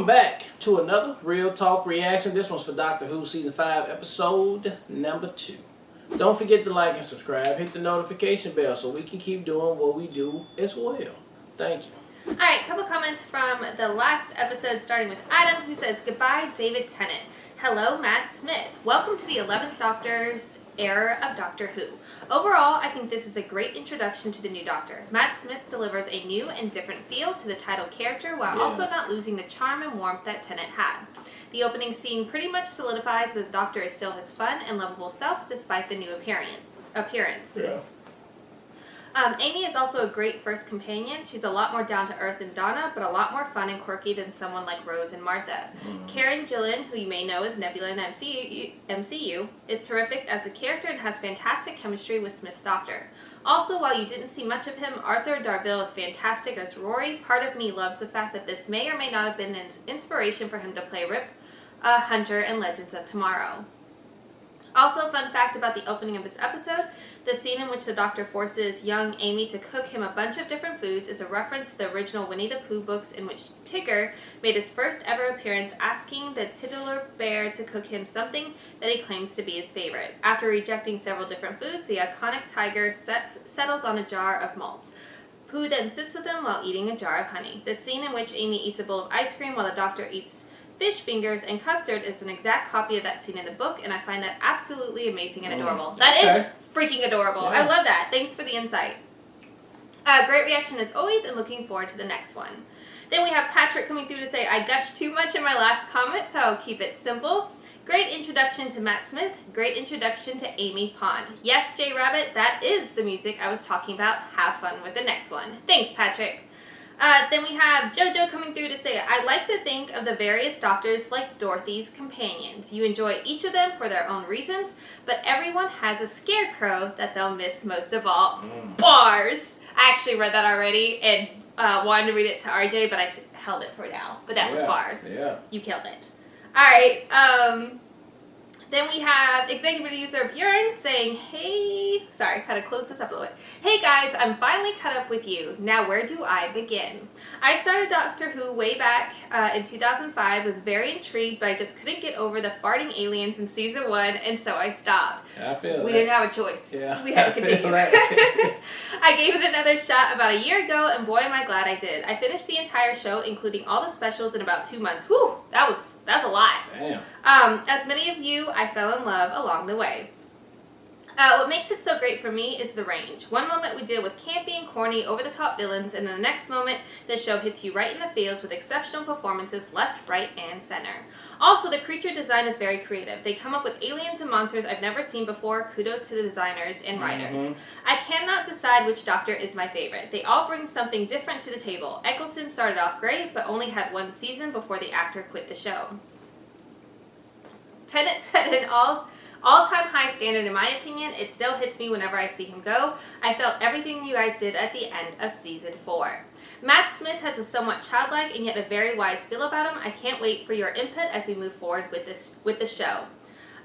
Welcome back to another Real Talk reaction. This one's for Doctor Who Season 5, Episode number 2. Don't forget to like and subscribe. Hit the notification bell so we can keep doing what we do as well. Thank you. Alright, couple comments from the last episode, starting with Adam, who says, "Goodbye, David Tennant. Hello, Matt Smith. Welcome to the 11th Doctor's era of Doctor Who. Overall, I think this is a great introduction to the new Doctor. Matt Smith delivers a new and different feel to the title character while also not losing the charm and warmth that Tennant had. The opening scene pretty much solidifies that the Doctor is still his fun and lovable self despite the new appearance. Yeah. Amy is also a great first companion. She's a lot more down-to-earth than Donna, but a lot more fun and quirky than someone like Rose and Martha. Karen Gillan, who you may know as Nebula in the MCU, is terrific as a character and has fantastic chemistry with Smith's Doctor. Also, while you didn't see much of him, Arthur Darvill is fantastic as Rory. Part of me loves the fact that this may or may not have been an inspiration for him to play Rip Hunter in Legends of Tomorrow. Also, a fun fact about the opening of this episode, the scene in which the Doctor forces young Amy to cook him a bunch of different foods is a reference to the original Winnie the Pooh books in which Tigger made his first ever appearance asking the titular bear to cook him something that he claims to be his favorite. After rejecting several different foods, the iconic tiger settles on a jar of malt. Pooh then sits with him while eating a jar of honey. The scene in which Amy eats a bowl of ice cream while the Doctor eats fish fingers and custard is an exact copy of that scene in the book, and I find that absolutely amazing and adorable. That is freaking adorable. I love that. Thanks for the insight. Great reaction as always, and looking forward to the next one. Then we have Patrick coming through to say, "I gushed too much in my last comment, so I'll keep it simple. Great introduction to Matt Smith. Great introduction to Amy Pond. Yes, J Rabbit, that is the music I was talking about. Have fun with the next one." Thanks, Patrick. Then we have JoJo coming through to say, "I like to think of the various Doctors like Dorothy's companions. You enjoy each of them for their own reasons, but everyone has a scarecrow that they'll miss most of all." Bars! I actually read that already and wanted to read it to RJ, but I held it for now. But that was bars. Yeah. You killed it. Alright, then we have executive producer Bjorn saying, "Hey," sorry, had to close this up a little bit. "Hey guys, I'm finally caught up with you. Now where do I begin? I started Doctor Who way back in 2005, was very intrigued, but I just couldn't get over the farting aliens in season 1, and so I stopped." I feel We didn't have a choice. Yeah. We had to continue. I gave it another shot about a year ago, and boy am I glad I did. I finished the entire show, including all the specials, in about 2 months. Whew, that's a lot. Damn. As many of you, I fell in love along the way. What makes it so great for me is the range. One moment we deal with campy and corny, over-the-top villains, and then the next moment the show hits you right in the feels with exceptional performances left, right, and center. Also, the creature design is very creative. They come up with aliens and monsters I've never seen before. Kudos to the designers and writers. I cannot decide which Doctor is my favorite. They all bring something different to the table. Eccleston started off great, but only had 1 season before the actor quit the show. Tennant set an all-time high standard in my opinion. It still hits me whenever I see him go. I felt everything you guys did at the end of season 4. Matt Smith has a somewhat childlike and yet a very wise feel about him. I can't wait for your input as we move forward with the show.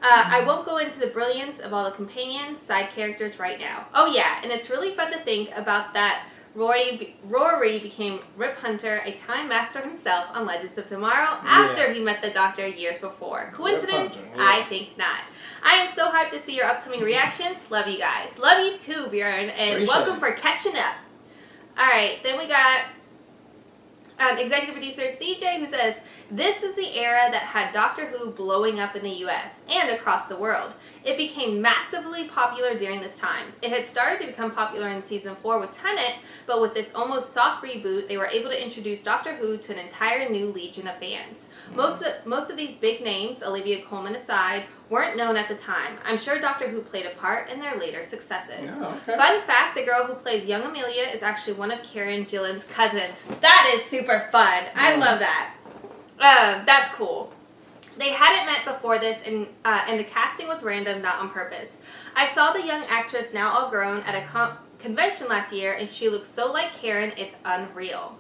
I won't go into the brilliance of all the companions, side characters right now. Oh yeah, and it's really fun to think about that Rory became Rip Hunter, a time master himself on Legends of Tomorrow after he met the Doctor years before. Coincidence? Hunter, I think not. I am so hyped to see your upcoming reactions. Love you guys. Love you too, Bjorn, and welcome for catching up. Alright, then we got executive producer CJ, who says, "This is the era that had Doctor Who blowing up in the US and across the world. It became massively popular during this time. It had started to become popular in season 4 with Tennant, but with this almost soft reboot, they were able to introduce Doctor Who to an entire new legion of fans. Most of these big names, Olivia Colman aside, weren't known at the time. I'm sure Doctor Who played a part in their later successes. Fun fact, the girl who plays young Amelia is actually one of Karen Gillan's cousins." That is super fun. I love that. That's cool. They hadn't met before this, and the casting was random, not on purpose. I saw the young actress, now all grown, at a convention last year, and she looks so like Karen, it's unreal.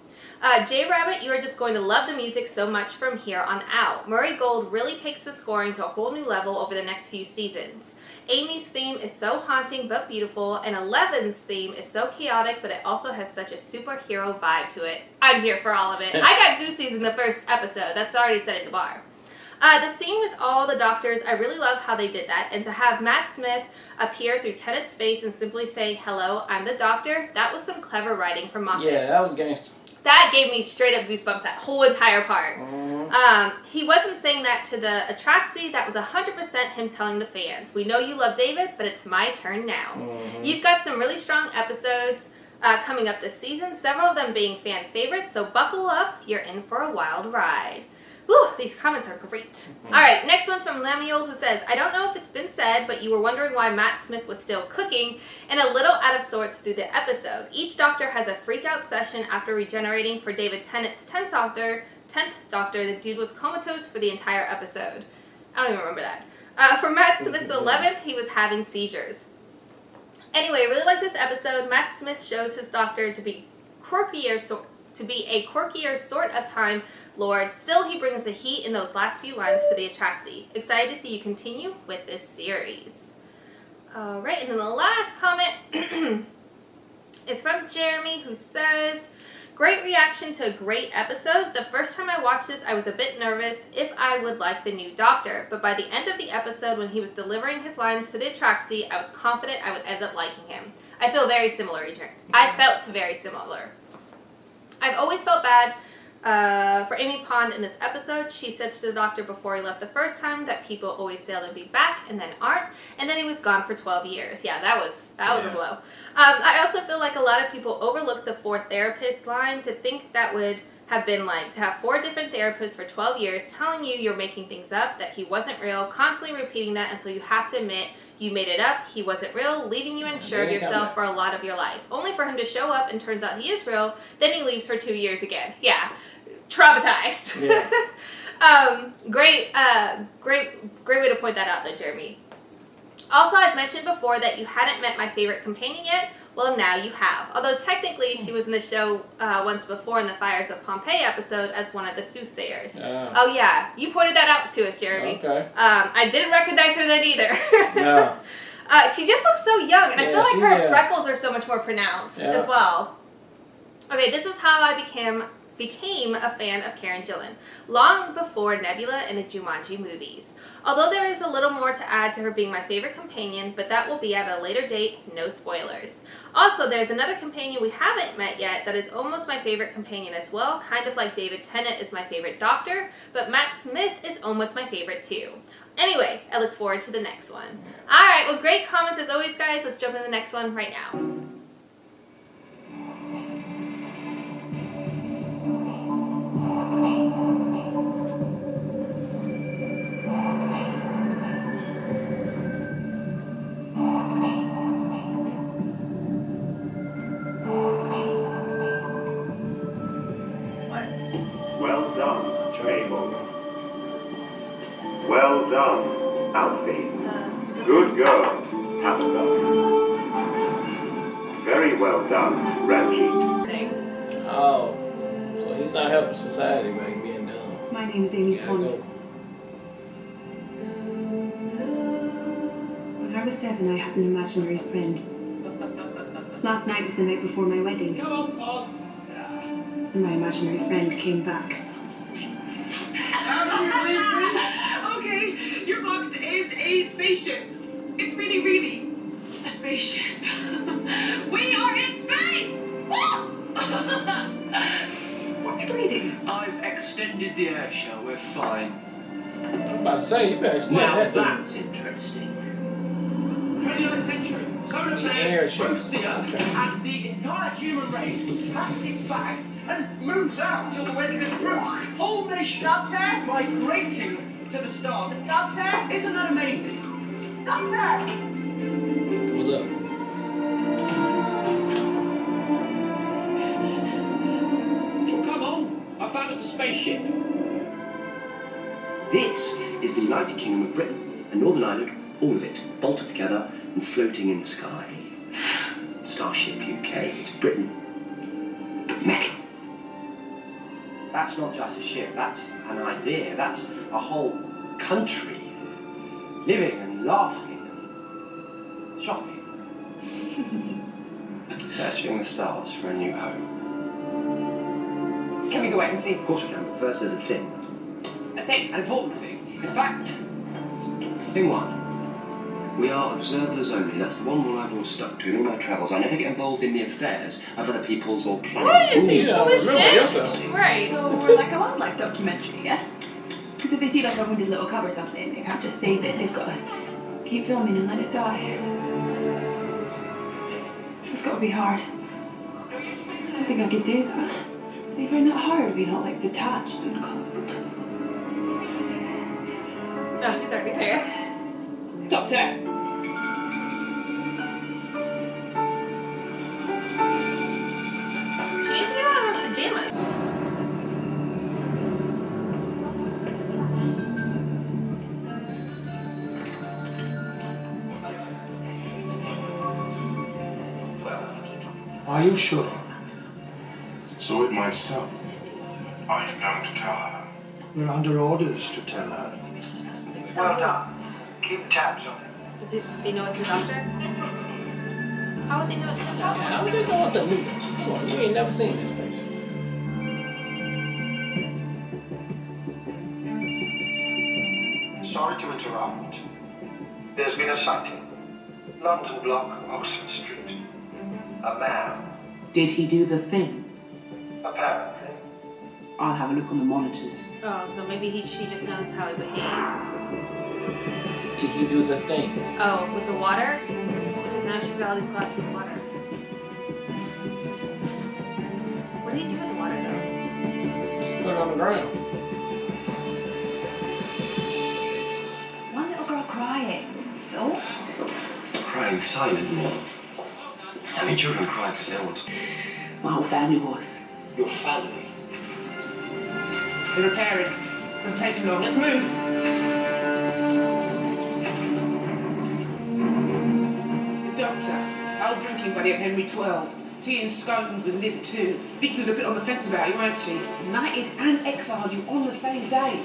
J Rabbit, you are just going to love the music so much from here on out. Murray Gold really takes the scoring to a whole new level over the next few seasons. Amy's theme is so haunting but beautiful, and Eleven's theme is so chaotic, but it also has such a superhero vibe to it. I'm here for all of it. I got Goosies in the first episode. That's already setting the bar. The scene with all the doctors, I really love how they did that. And to have Matt Smith appear through Tennant's face and simply say, "Hello, I'm the doctor," that was some clever writing from Moffat. Yeah, that was gangster. That gave me straight up goosebumps, that whole entire part. He wasn't saying that to the Atraxi. That was 100% him telling the fans, "We know you love David, but it's my turn now." You've got some really strong episodes coming up this season, several of them being fan favorites, so buckle up. You're in for a wild ride. Whew, these comments are great. All right, next one's from Lemuel, who says, "I don't know if it's been said, but you were wondering why Matt Smith was still cooking and a little out of sorts through the episode. Each doctor has a freak-out session after regenerating. For David Tennant's 10th doctor, the dude was comatose for the entire episode." I don't even remember that. For Matt Smith's 11th, he was having seizures. Anyway, I really like this episode. Matt Smith shows his doctor to be a quirkier sort of Time Lord. Still, he brings the heat in those last few lines to the Atraxi. Excited to see you continue with this series. Alright, and then the last comment is from Jeremy, who says, "Great reaction to a great episode. The first time I watched this, I was a bit nervous if I would like the new doctor, but by the end of the episode, when he was delivering his lines to the Atraxi, I was confident I would end up liking him." I feel very similar. I felt very similar. I've always felt bad for Amy Pond in this episode. She said to the doctor before he left the first time that people always say they'll be back and then aren't, and then he was gone for 12 years. Yeah, that was a blow. I also feel like a lot of people overlook the 4 therapist line. To think that would have been like to have 4 different therapists for 12 years telling you you're making things up, that he wasn't real, constantly repeating that until you have to admit you made it up, he wasn't real, leaving you unsure of yourself for a lot of your life. Only for him to show up and turns out he is real, then he leaves for 2 years again. Yeah, traumatized. Yeah. Great way to point that out though, Jeremy. Also, I've mentioned before that you hadn't met my favorite companion yet. Well, now you have. Although technically she was in the show once before in the Fires of Pompeii episode as one of the soothsayers. Oh yeah, you pointed that out to us, Jeremy. Okay. I didn't recognize her then either. No. She just looks so young, and I feel like her freckles are so much more pronounced as well. Okay, this is how I became a fan of Karen Gillan, long before Nebula and the Jumanji movies. Although there is a little more to add to her being my favorite companion, but that will be at a later date, no spoilers. Also, there's another companion we haven't met yet that is almost my favorite companion as well, kind of like David Tennant is my favorite doctor, but Matt Smith is almost my favorite too. Anyway, I look forward to the next one. Alright, well, great comments as always, guys. Let's jump into the next one right now. Well done, Mabel. Well done, Alfie. Good girl, Tabitha. Very well done, Reggie. Oh, so he's not helping society by being dumb. My name is Amy Pond. When I was 7, I had an imaginary friend. Last night was the night before my wedding. Come on, Pond. And my imaginary friend came back. Okay, your box is a spaceship. It's really a spaceship. We are in space! What are we breathing? I've extended the air show, we're fine. I'm about to say, you better explain that to me. That's interesting. 29th century, solar flares roast the Earth, and the entire human race packs its bags and moves out till the weather gets gross. Whole nations migrating to the stars. Doctor? Isn't that amazing? Doctor! What's up? Oh, come on. I found us a spaceship. This is the United Kingdom of Britain and Northern Ireland, all of it, bolted together and floating in the sky. Starship UK, it's Britain, but metal. That's not just a ship, that's an idea, that's a whole country. Living and laughing and shopping. Searching the stars for a new home. Can we go out and see? Of course we can, but first there's a thing. A thing? An important thing. In fact, thing one. We are observers only. That's the one rule I've always stuck to in all my travels. I never get involved in the affairs of other peoples or planets. What is he? Ooh, Full of remember shit? yourself. Right. So we're like a wildlife documentary, yeah? Because if they see like a wounded little cub or something, they can't just save it. They've got to keep filming and let it die. It's got to be hard. I don't think I could do that. They find that hard being all like detached and cold. Oh, he's already there. Doctor! She needs to get out of her pajamas. Are you sure? Saw it myself. Are you going to tell her? We're under orders to tell her. Well done. Keep tabs on it. They know it's the doctor? How would they know it's the doctor? How would they know what the new is? Come on, you ain't never seen this place. Sorry to interrupt. There's been a sighting. London Block, Oxford Street. A man, Did he do the thing? apparently. I'll have a look on the monitors. Oh, so maybe she just knows how he behaves. Did he do the thing? Oh, with the water? Because now she's got all these glasses of water. What did he do with the water, though? Put it on the ground. One little girl crying. So? Crying silently. How many children cry because they want to? My whole family was. Your family? They're repairing. Doesn't take long. Let's move. The doctor. Old drinking buddy of Henry XII. Tea and scones with Liz too. Vicky was a bit on the fence about you, weren't she? Knighted and exiled you on the same day.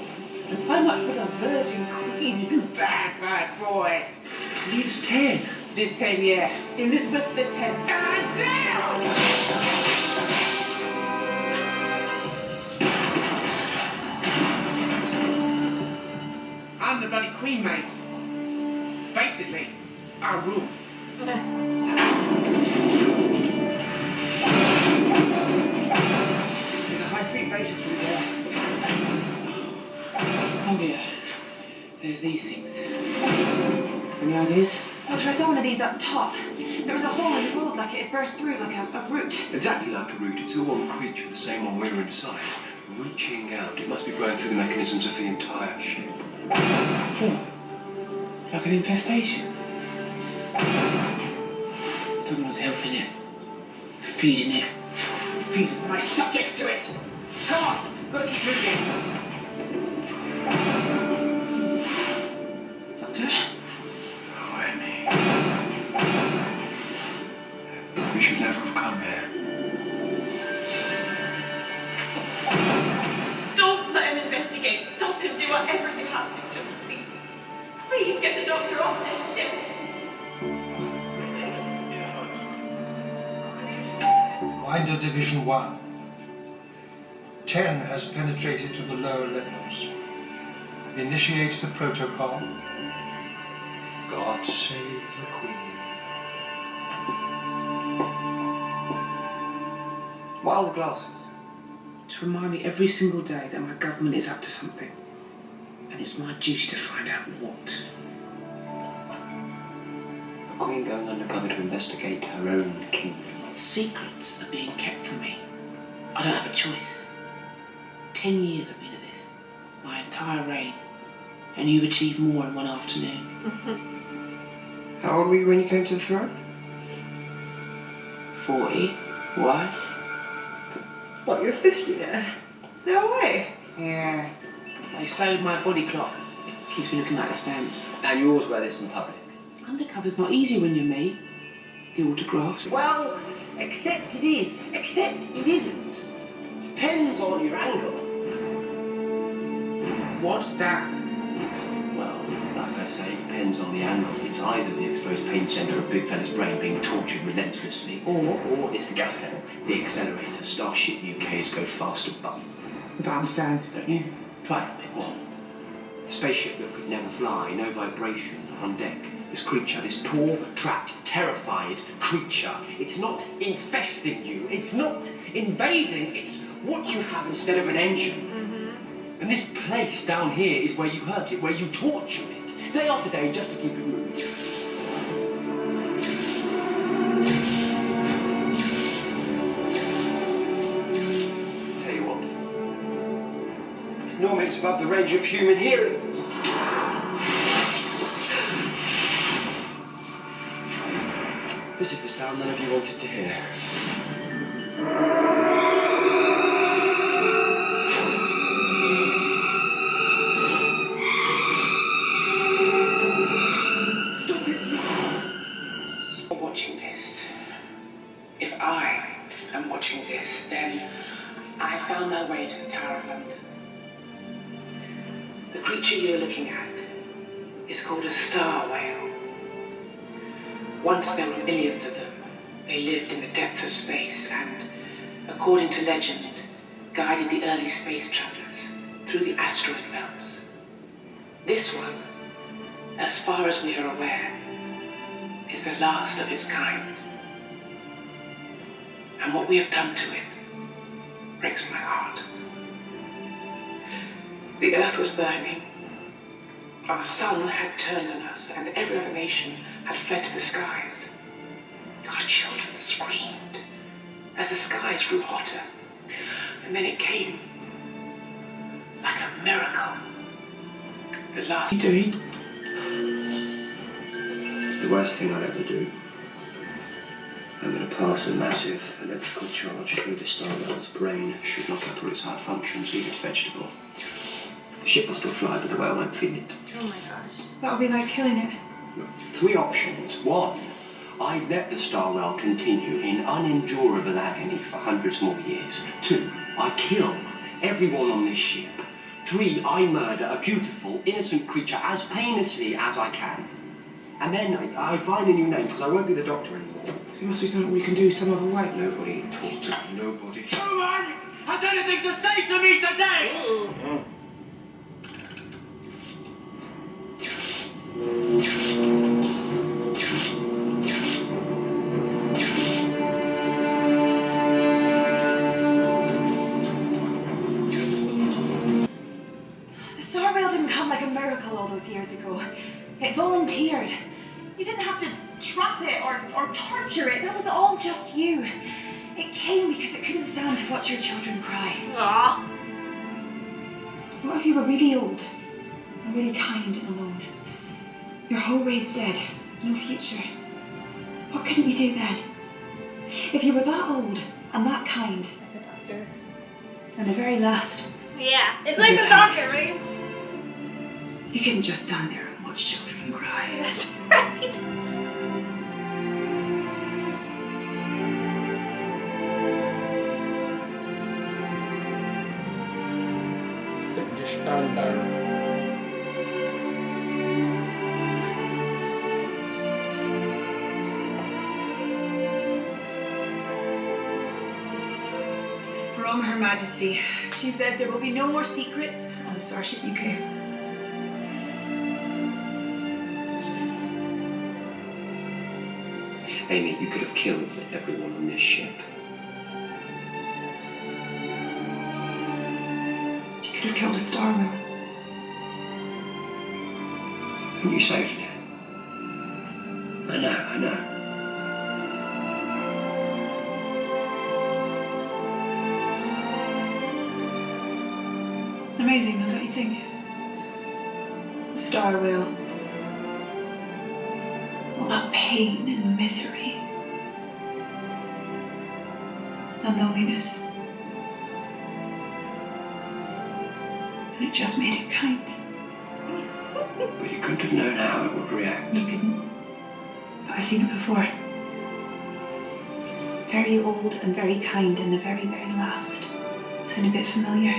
And so much for the Virgin Queen, you bad, bad boy. Liz 10. Liz 10, yeah. Elizabeth the 10th. And down! I'm the bloody queen, mate. Basically, I rule. There's a high-speed basis through there. Oh yeah, there's these things. Any ideas? Well, try some of these up top. There was a hole in the road like it had burst through like a root. Exactly like a root. It's all one creature, the same one we're inside. Reaching out. It must be going through the mechanisms of the entire ship. Oh, like an infestation. Someone's helping it. Feeding it. Feeding my subjects to it. Come on, gotta keep moving. Doctor? We should never have come here. Don't let him investigate. Stop him. Do whatever you have to. Just please. Please get the doctor off this ship. Winder Division 1. 10 has penetrated to the lower levels. Initiate the protocol. God save the Queen. What are the glasses? To remind me every single day that my government is up to something. And it's my duty to find out what. The Queen going undercover to investigate her own king. Secrets are being kept from me. I don't have a choice. 10 years I've been at this. My entire reign. And you've achieved more in one afternoon. How old were you when you came to the throne? 40. Why? What, you're 50 now? No way. Yeah. They slowed my body clock. Keeps me looking like the stamps. And you always wear this in public? Undercover's not easy when you're me. The autographs. Well, except it is. Except it isn't. Depends on your angle. What's that? Well, like I say, it depends on the angle. It's either the exposed pain centre of Big Fella's brain being tortured relentlessly, or it's the gas pedal, the accelerator. Starship UK's go faster button. I don't understand. Don't you? Try it a bit more. A spaceship that could never fly, no vibration on deck. This creature, this poor, trapped, terrified creature, it's not infesting you, it's not invading, it's what you have instead of an engine. And this place down here is where you hurt it, where you torture it, day after day, just to keep it moving. Tell you what, normally it's above the range of human hearing. This is the sound none of you wanted to hear. Watching this. If I am watching this, then I have found my way to the Tower of London. The creature you're looking at is called a star whale. Once there were millions of them. They lived in the depths of space and, according to legend, guided the early space travelers through the asteroid belts. This one, as far as we are aware, is the last of its kind. And what we have done to it breaks my heart. The Earth was burning. Our sun had turned on us, and every other nation had fled to the skies. Our children screamed as the skies grew hotter. And then it came like a miracle. The last... The worst thing I'll ever do. I'm going to pass a massive electrical charge through the star whale's brain. Should knock out all its high functions, leave it vegetable. The ship will still fly, but the whale won't feel it. Oh my gosh. That'll be like killing it. Look, 3 options. 1, I let the star whale continue in unendurable agony for hundreds more years. 2, I kill everyone on this ship. 3, I murder a beautiful, innocent creature as painlessly as I can. And then I find a new name, because I won't be the doctor anymore. There must be something we can do some other way. Nobody talks to me, nobody. No one has anything to say to me today! The star whale didn't come like a miracle all those years ago. It volunteered. You didn't have to trap it or torture it. That was all just you. It came because it couldn't stand to watch your children cry. Aw. What if you were really old and really kind and alone? Your whole race dead, no future. What couldn't you do then? If you were that old and that kind, Like the doctor. and the very last, Yeah, it's like the doctor, right? you couldn't just stand there and watch children cry. That's right. Just stand there. From Her Majesty, she says there will be no more secrets on Starship UK. Amy, you could have killed everyone on this ship. She could have killed a star whale. And you saved it. I know. Amazing, though, don't you think? The star whale. All that pain and misery. And loneliness. And it just made it kind. But you couldn't have known how it would react. You couldn't. But I've seen it before. Very old and very kind and the very, very last. Sound a bit familiar?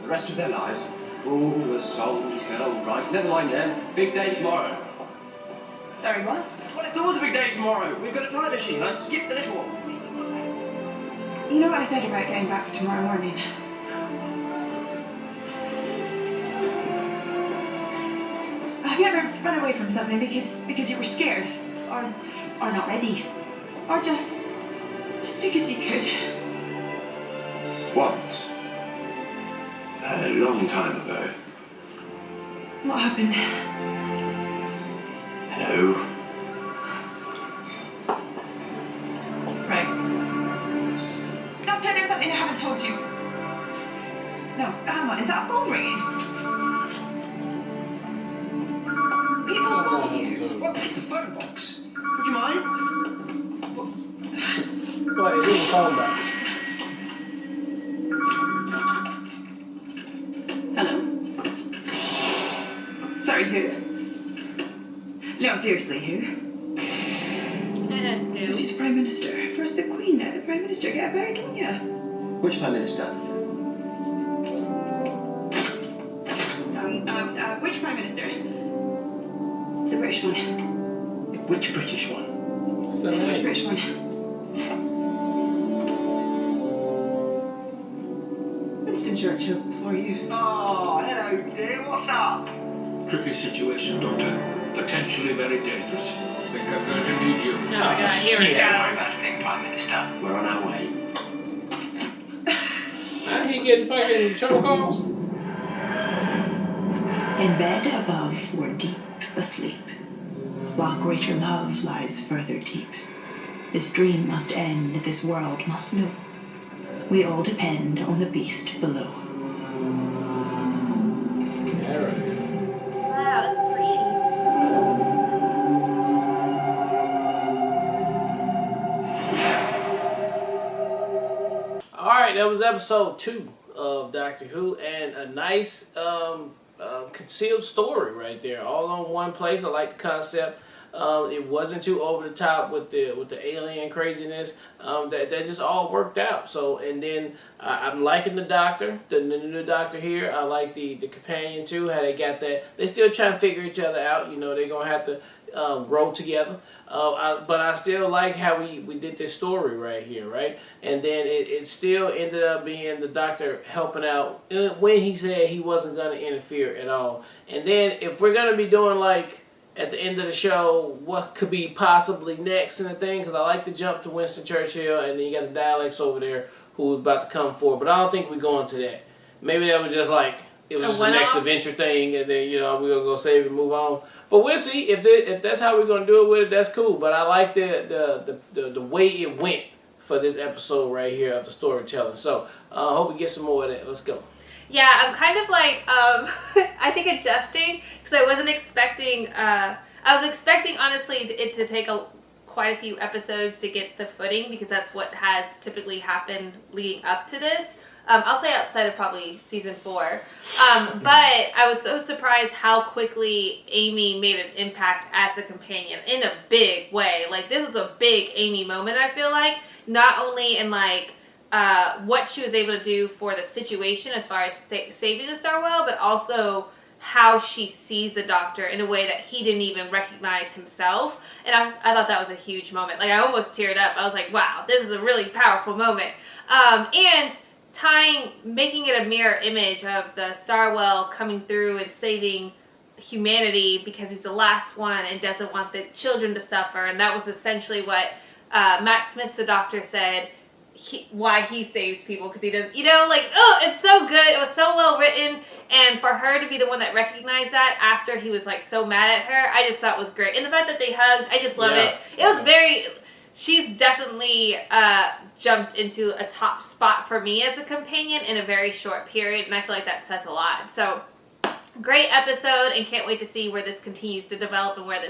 the rest of their lives. Oh, the songs they'll write. Never mind them. Big day tomorrow. Sorry, what? Well, it's always a big day tomorrow. We've got a time machine. I skipped the little one. You know what I said about getting back for tomorrow morning? Have you ever run away from something because you were scared? Or not ready? Or just because you could? Once. A long time ago. What happened? Hello. Right. Doctor, there's something I haven't told you. No, hang on, is that a phone ringing? People calling you. Well, it's a phone box. Would you mind? What, it is a phone box. Hello? Sorry, who? No, seriously, who? She's the Prime Minister. First the Queen, now the Prime Minister. Get about, don't ya? Which Prime Minister? Which Prime Minister? The British one. Which British one? Still Which in. British one? Winston Churchill, for you. Oh, hello, dear. What's up? Tricky situation, Doctor. Potentially very dangerous. Think I'm going to need you. Oh my god, here we Don't go. worry about a thing, Prime Minister. We're on our way. I ain't getting fucking choke calls. In bed above we're deep asleep, while greater love lies further deep. This dream must end, this world must know. We all depend on the beast below. There it is. Wow, that's pretty. Alright, that was episode 2 of Doctor Who, and a nice concealed story right there, all on one place. I like the concept. It wasn't too over the top with the alien craziness. That just all worked out. So, and then I'm liking the Doctor, the new Doctor here. I like the companion too. How they got that. They still trying to figure each other out. You know, they're gonna have to grow together. But I still like how we did this story right here, right? And then it still ended up being the Doctor helping out when he said he wasn't going to interfere at all. And then if we're going to be doing like at the end of the show, what could be possibly next and the thing, because I like to jump to Winston Churchill, and then you got the dialects over there who's about to come forward. But I don't think we're going to that. Maybe that was just like, it was just the next adventure thing, and then, you know, we're going to go save and move on. But we'll see. If that's how we're going to do it with it, that's cool. But I like the way it went for this episode right here of the storytelling. So I hope we get some more of that. Let's go. Yeah, I'm kind of like, I think adjusting, because I wasn't expecting, I was expecting, honestly, it to take quite a few episodes to get the footing, because that's what has typically happened leading up to this. I'll say outside of probably season 4. But I was so surprised how quickly Amy made an impact as a companion in a big way. Like, this was a big Amy moment, I feel like. Not only in, like, what she was able to do for the situation as far as saving the Starwell, but also how she sees the Doctor in a way that he didn't even recognize himself. And I thought that was a huge moment. Like, I almost teared up. I was like, wow, this is a really powerful moment. And making it a mirror image of the Starwell coming through and saving humanity because he's the last one and doesn't want the children to suffer. And that was essentially what Matt Smith, the Doctor, said why he saves people, because he does, you know, like, oh, it's so good. It was so well written. And for her to be the one that recognized that after he was like so mad at her, I just thought was great. And the fact that they hugged, I just love it. It was very... She's definitely jumped into a top spot for me as a companion in a very short period, and I feel like that says a lot. So, great episode, and can't wait to see where this continues to develop and where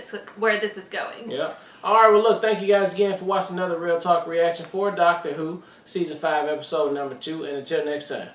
this is going. Yeah. All right, well, look, thank you guys again for watching another Real Talk reaction for Doctor Who, Season 5, Episode number 2, and until next time.